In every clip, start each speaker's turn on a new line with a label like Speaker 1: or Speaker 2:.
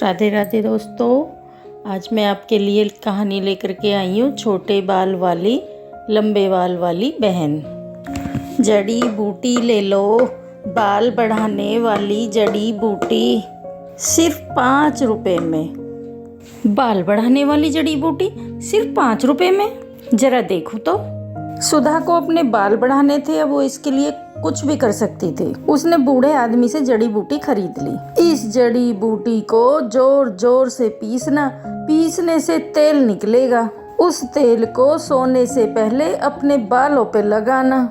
Speaker 1: राधे राधे दोस्तों, आज मैं आपके लिए कहानी लेकर के आई हूँ छोटे बाल वाली लंबे बाल वाली बहन। जड़ी बूटी ले लो, बाल बढ़ाने वाली जड़ी बूटी, सिर्फ 5 रुपए में। बाल बढ़ाने वाली जड़ी बूटी सिर्फ 5 रुपए में? जरा देखो तो। सुधा को अपने बाल बढ़ाने थे, अब वो इसके लिए कुछ भी कर सकती थी। उसने बूढ़े आदमी से जड़ी बूटी खरीद ली। इस जड़ी बूटी को जोर जोर से पीसना, पीसने से तेल निकलेगा। उस तेल को सोने से पहले अपने बालों पे लगाना।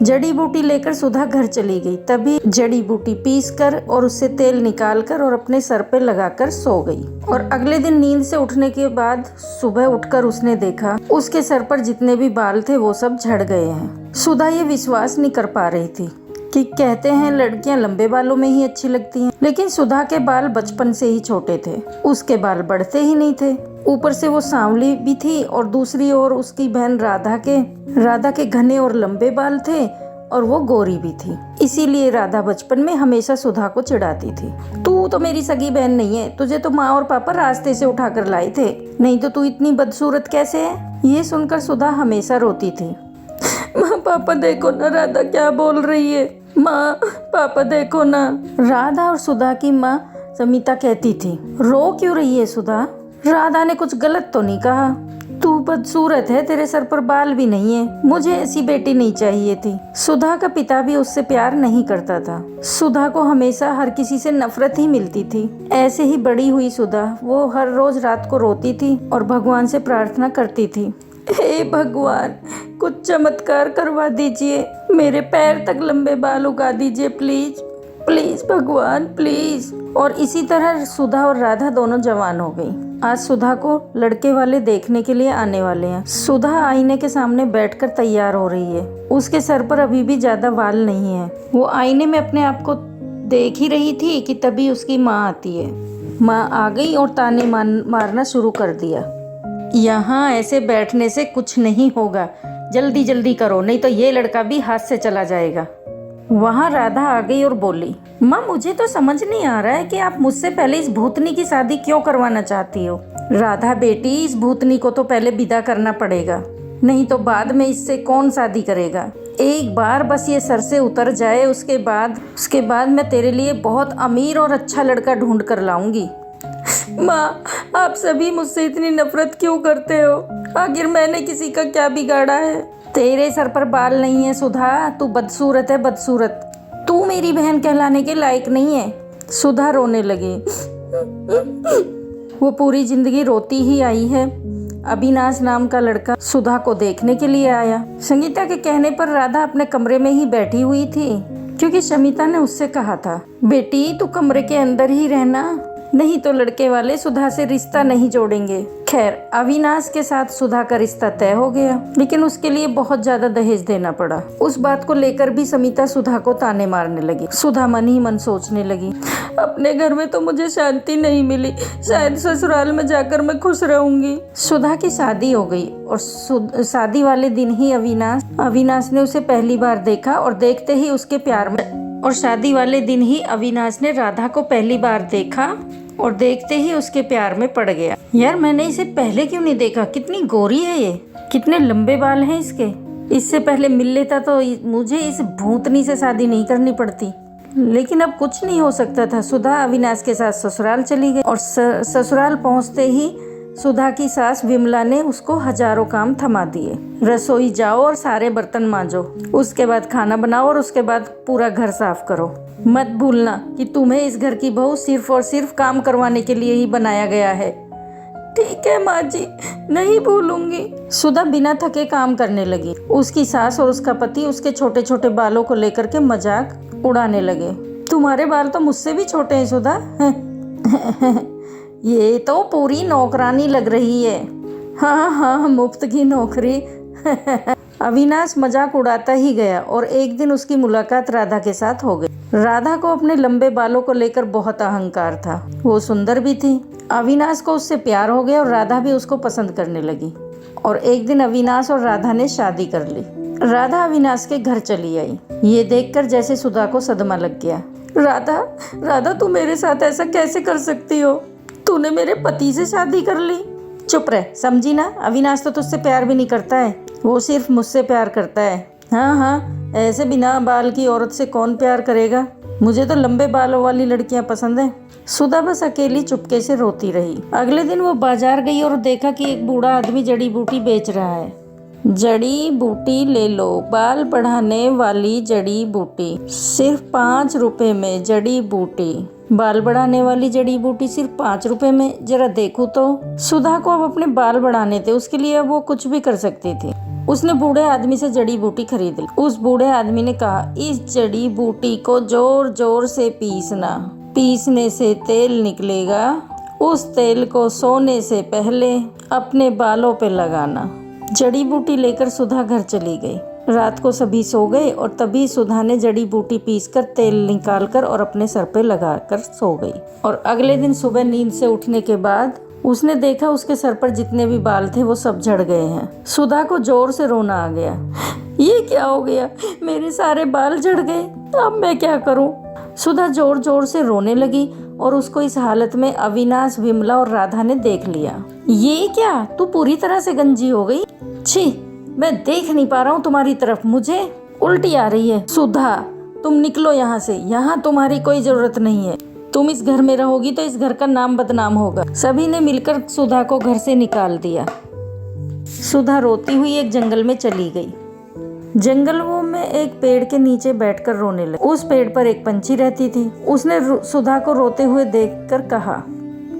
Speaker 1: जड़ी बूटी लेकर सुधा घर चली गई। तभी जड़ी बूटी पीसकर और उससे तेल निकालकर और अपने सर पे लगाकर सो गई। और अगले दिन नींद से उठने के बाद सुबह उठकर उसने देखा उसके सर पर जितने भी बाल थे वो सब झड़ गए हैं। सुधा ये विश्वास नहीं कर पा रही थी कि कहते हैं लड़कियां लंबे बालों में ही अच्छी लगती हैं, लेकिन सुधा के बाल बचपन से ही छोटे थे। उसके बाल बढ़ते ही नहीं थे। ऊपर से वो सांवली भी थी और दूसरी ओर उसकी बहन राधा के घने और लंबे बाल थे और वो गोरी भी थी। इसीलिए राधा बचपन में हमेशा सुधा को चिढ़ाती थी, तू तो मेरी सगी बहन नहीं है, तुझे तो माँ और पापा रास्ते से उठाकर लाए थे, नहीं तो तू इतनी बदसूरत कैसे है। ये सुनकर सुधा हमेशा रोती थी। माँ पापा देखो ना, राधा क्या बोल रही है, माँ पापा देखो ना। राधा और सुधा की माँ समिता कहती थी, रो क्यों रही है सुधा, राधा ने कुछ गलत तो नहीं कहा। तू बदसूरत है, तेरे सर पर बाल भी नहीं है, मुझे ऐसी बेटी नहीं चाहिए थी। सुधा का पिता भी उससे प्यार नहीं करता था। सुधा को हमेशा हर किसी से नफरत ही मिलती थी। ऐसे ही बड़ी हुई सुधा, वो हर रोज रात को रोती थी और भगवान से प्रार्थना करती थी, हे भगवान कुछ चमत्कार करवा दीजिए, मेरे पैर तक लंबे बाल उगा दीजिए, प्लीज प्लीज भगवान प्लीज। और इसी तरह सुधा और राधा दोनों जवान हो गई। आज सुधा को लड़के वाले देखने के लिए आने वाले हैं। सुधा आईने के सामने बैठकर तैयार हो रही है। उसके सर पर अभी भी ज्यादा बाल नहीं है। वो आईने में अपने आप को देख ही रही थी कि तभी उसकी माँ आती है। माँ आ गई और ताने मारना शुरू कर दिया, यहाँ ऐसे बैठने से कुछ नहीं होगा, जल्दी जल्दी करो नहीं तो ये लड़का भी हाथ से चला जाएगा। वहाँ राधा आ गई और बोली, माँ मुझे तो समझ नहीं आ रहा है कि आप मुझसे पहले इस भूतनी की शादी क्यों करवाना चाहती हो। राधा बेटी, इस भूतनी को तो पहले विदा करना पड़ेगा, नहीं तो बाद में इससे कौन शादी करेगा। एक बार बस ये सर से उतर जाए, उसके बाद मैं तेरे लिए बहुत अमीर और अच्छा लड़का ढूंढ कर लाऊंगी। माँ आप सभी मुझसे इतनी नफरत क्यों करते हो, आखिर मैंने किसी का क्या बिगाड़ा है। तेरे सर पर बाल नहीं है सुधा, तू बदसूरत है बदसूरत, तू मेरी बहन कहलाने के लायक नहीं है। सुधा रोने लगी। वो पूरी जिंदगी रोती ही आई है। अविनाश नाम का लड़का सुधा को देखने के लिए आया। संगीता के कहने पर राधा अपने कमरे में ही बैठी हुई थी, क्योंकि समिता ने उससे कहा था, बेटी तू कमरे के अंदर ही रहना, नहीं तो लड़के वाले सुधा से रिश्ता नहीं जोड़ेंगे। खैर अविनाश के साथ सुधा का रिश्ता तय हो गया, लेकिन उसके लिए बहुत ज्यादा दहेज देना पड़ा। उस बात को लेकर भी समिता सुधा को ताने मारने लगी। सुधा मन ही मन सोचने लगी, अपने घर में तो मुझे शांति नहीं मिली, शायद ससुराल में जाकर मैं खुश रहूंगी। सुधा की शादी हो गई और शादी वाले दिन ही अविनाश ने उसे पहली बार देखा और देखते ही उसके प्यार में शादी वाले दिन ही अविनाश ने राधा को पहली बार देखा और देखते ही उसके प्यार में पड़ गया। यार मैंने इसे पहले क्यों नहीं देखा, कितनी गोरी है ये, कितने लंबे बाल हैं इसके, इससे पहले मिल लेता तो मुझे इस भूतनी से शादी नहीं करनी पड़ती। लेकिन अब कुछ नहीं हो सकता था। सुधा अविनाश के साथ ससुराल चली गई और ससुराल पहुंचते ही सुधा की सास विमला ने उसको हजारों काम थमा दिए। रसोई जाओ और सारे बर्तन मांजो, उसके बाद खाना बनाओ और उसके बाद पूरा घर साफ करो। मत भूलना कि तुम्हें इस घर की बहू सिर्फ और सिर्फ काम करवाने के लिए ही बनाया गया है। ठीक है माँ जी, नहीं भूलूंगी। सुधा बिना थके काम करने लगी। उसकी सास और उसका पति उसके छोटे छोटे बालों को लेकर के मजाक उड़ाने लगे। तुम्हारे बाल तो मुझसे भी छोटे हैं सुधा। ये तो पूरी नौकरानी लग रही है। हाँ हाँ मुफ्त की नौकरी। अविनाश मजाक उड़ाता ही गया और एक दिन उसकी मुलाकात राधा के साथ हो गई। राधा को अपने लंबे बालों को लेकर बहुत अहंकार था। वो सुंदर भी थी। अविनाश को उससे प्यार हो गया और राधा भी उसको पसंद करने लगी। और एक दिन अविनाश और राधा ने शादी कर ली। राधा अविनाश के घर चली आई। ये देखकर जैसे सुधा को सदमा लग गया। राधा तू मेरे साथ ऐसा कैसे कर सकती हो, तूने मेरे पति से शादी कर ली। चुप रह, समझी ना, अविनाश तो तुझसे प्यार भी नहीं करता है, वो सिर्फ मुझसे प्यार करता है। हाँ हाँ, ऐसे बिना बाल की औरत से कौन प्यार करेगा, मुझे तो लंबे बालों वाली लड़कियां पसंद है। सुधा बस अकेली चुपके से रोती रही। अगले दिन वो बाजार गई और देखा कि एक बूढ़ा आदमी जड़ी बूटी बेच रहा है। जड़ी बूटी ले लो, बाल बढ़ाने वाली जड़ी बूटी, सिर्फ 5 रुपए में जड़ी बूटी। बाल बढ़ाने वाली जड़ी बूटी सिर्फ 5 रुपए में, जरा देखूं तो। सुधा को अब अपने बाल बढ़ाने थे, उसके लिए अब वो कुछ भी कर सकती थी। उसने बूढ़े आदमी से जड़ी बूटी खरीद ली। उस बूढ़े आदमी ने कहा, इस जड़ी बूटी को जोर जोर से पीसना, पीसने से तेल निकलेगा, उस तेल को सोने से पहले अपने बालों पे लगाना। जड़ी बूटी लेकर सुधा घर चली गई। रात को सभी सो गए और तभी सुधा ने जड़ी बूटी पीसकर तेल निकालकर और अपने सर पे लगाकर सो गई। और अगले दिन सुबह नींद से उठने के बाद उसने देखा उसके सर पर जितने भी बाल थे वो सब झड़ गए हैं। सुधा को जोर से रोना आ गया। ये क्या हो गया, मेरे सारे बाल झड़ गए, अब मैं क्या करूं? सुधा जोर जोर से रोने लगी और उसको इस हालत में अविनाश, विमला और राधा ने देख लिया। ये क्या, तू पूरी तरह से गंजी हो गई। छी, मैं देख नहीं पा रहा हूँ तुम्हारी तरफ, मुझे उल्टी आ रही है। सुधा, तुम निकलो यहाँ से, यहाँ तुम्हारी कोई जरूरत नहीं है। तुम इस घर में रहोगी तो इस घर का नाम बदनाम होगा। सभी ने मिलकर सुधा को घर से निकाल दिया। सुधा रोती हुई एक जंगल में चली गई। जंगलों में एक पेड़ के नीचे बैठकर रोने लगी। उस पेड़ पर एक पंछी रहती थी। उसने सुधा को रोते हुए देखकर कहा,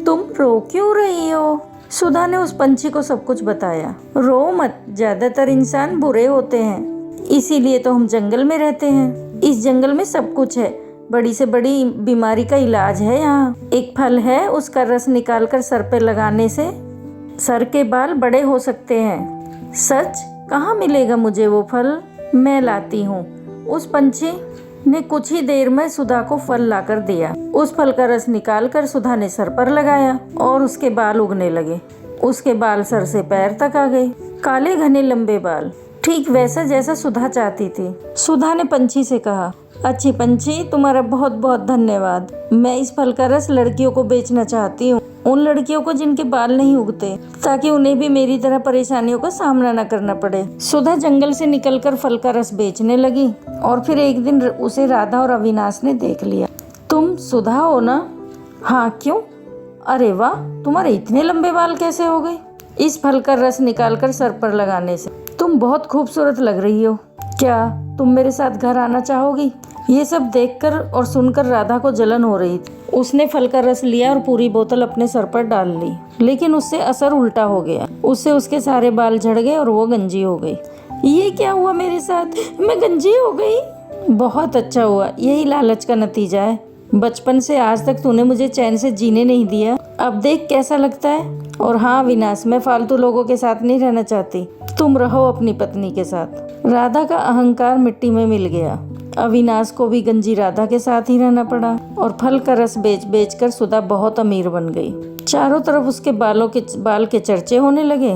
Speaker 1: तुम रो क्यों रही हो? सुधा ने उस पंछी को सब कुछ बताया। रो मत, ज्यादातर इंसान बुरे होते हैं, इसीलिए तो हम जंगल में रहते हैं। इस जंगल में सब कुछ है, बड़ी से बड़ी बीमारी का इलाज है यहाँ। एक फल है, उसका रस निकालकर सर पे लगाने से सर के बाल बड़े हो सकते हैं। सच? कहाँ मिलेगा मुझे वो फल? मैं लाती हूँ। उस पंछी ने कुछ ही देर में सुधा को फल लाकर दिया। उस फल का रस निकालकर सुधा ने सर पर लगाया और उसके बाल उगने लगे। उसके बाल सर से पैर तक आ गए, काले घने लंबे बाल, ठीक वैसा जैसा सुधा चाहती थी। सुधा ने पंछी से कहा, अच्छी पंछी, तुम्हारा बहुत बहुत धन्यवाद। मैं इस फल का रस लड़कियों को बेचना चाहती हूँ, उन लड़कियों को जिनके बाल नहीं उगते, ताकि उन्हें भी मेरी तरह परेशानियों का सामना न करना पड़े। सुधा जंगल से निकलकर फल का रस बेचने लगी और फिर एक दिन उसे राधा और अविनाश ने देख लिया। तुम सुधा हो ना? हाँ, क्यों? अरे वाह, तुम्हारे इतने लंबे बाल कैसे हो गए? इस फल का रस निकालकर सर पर लगाने से। तुम बहुत खूबसूरत लग रही हो, क्या तुम मेरे साथ घर आना चाहोगी? ये सब देखकर और सुनकर राधा को जलन हो रही थी। उसने फल का रस लिया और पूरी बोतल अपने सर पर डाल ली, लेकिन उससे असर उल्टा हो गया। उससे उसके सारे बाल झड़ गए और वो गंजी हो गई। ये क्या हुआ मेरे साथ, मैं गंजी हो गई? बहुत अच्छा हुआ, यही लालच का नतीजा है। बचपन से आज तक तूने मुझे चैन से जीने नहीं दिया, अब देख कैसा लगता है। और हाँ विनाश, मैं फालतू लोगों के साथ नहीं रहना चाहती, तुम रहो अपनी पत्नी के साथ। राधा का अहंकार मिट्टी में मिल गया। अविनाश को भी गंजी राधा के साथ ही रहना पड़ा और फल का रस बेच बेच कर सुधा बहुत अमीर बन गई। चारों तरफ उसके बाल के चर्चे होने लगे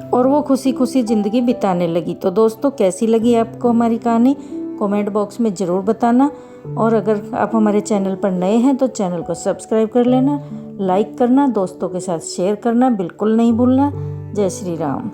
Speaker 1: और वो खुशी खुशी जिंदगी बिताने लगी। तो दोस्तों, कैसी लगी आपको हमारी कहानी? कमेंट बॉक्स में ज़रूर बताना। और अगर आप हमारे चैनल पर नए हैं तो चैनल को सब्सक्राइब कर लेना, लाइक करना, दोस्तों के साथ शेयर करना बिल्कुल नहीं भूलना। जय श्री राम।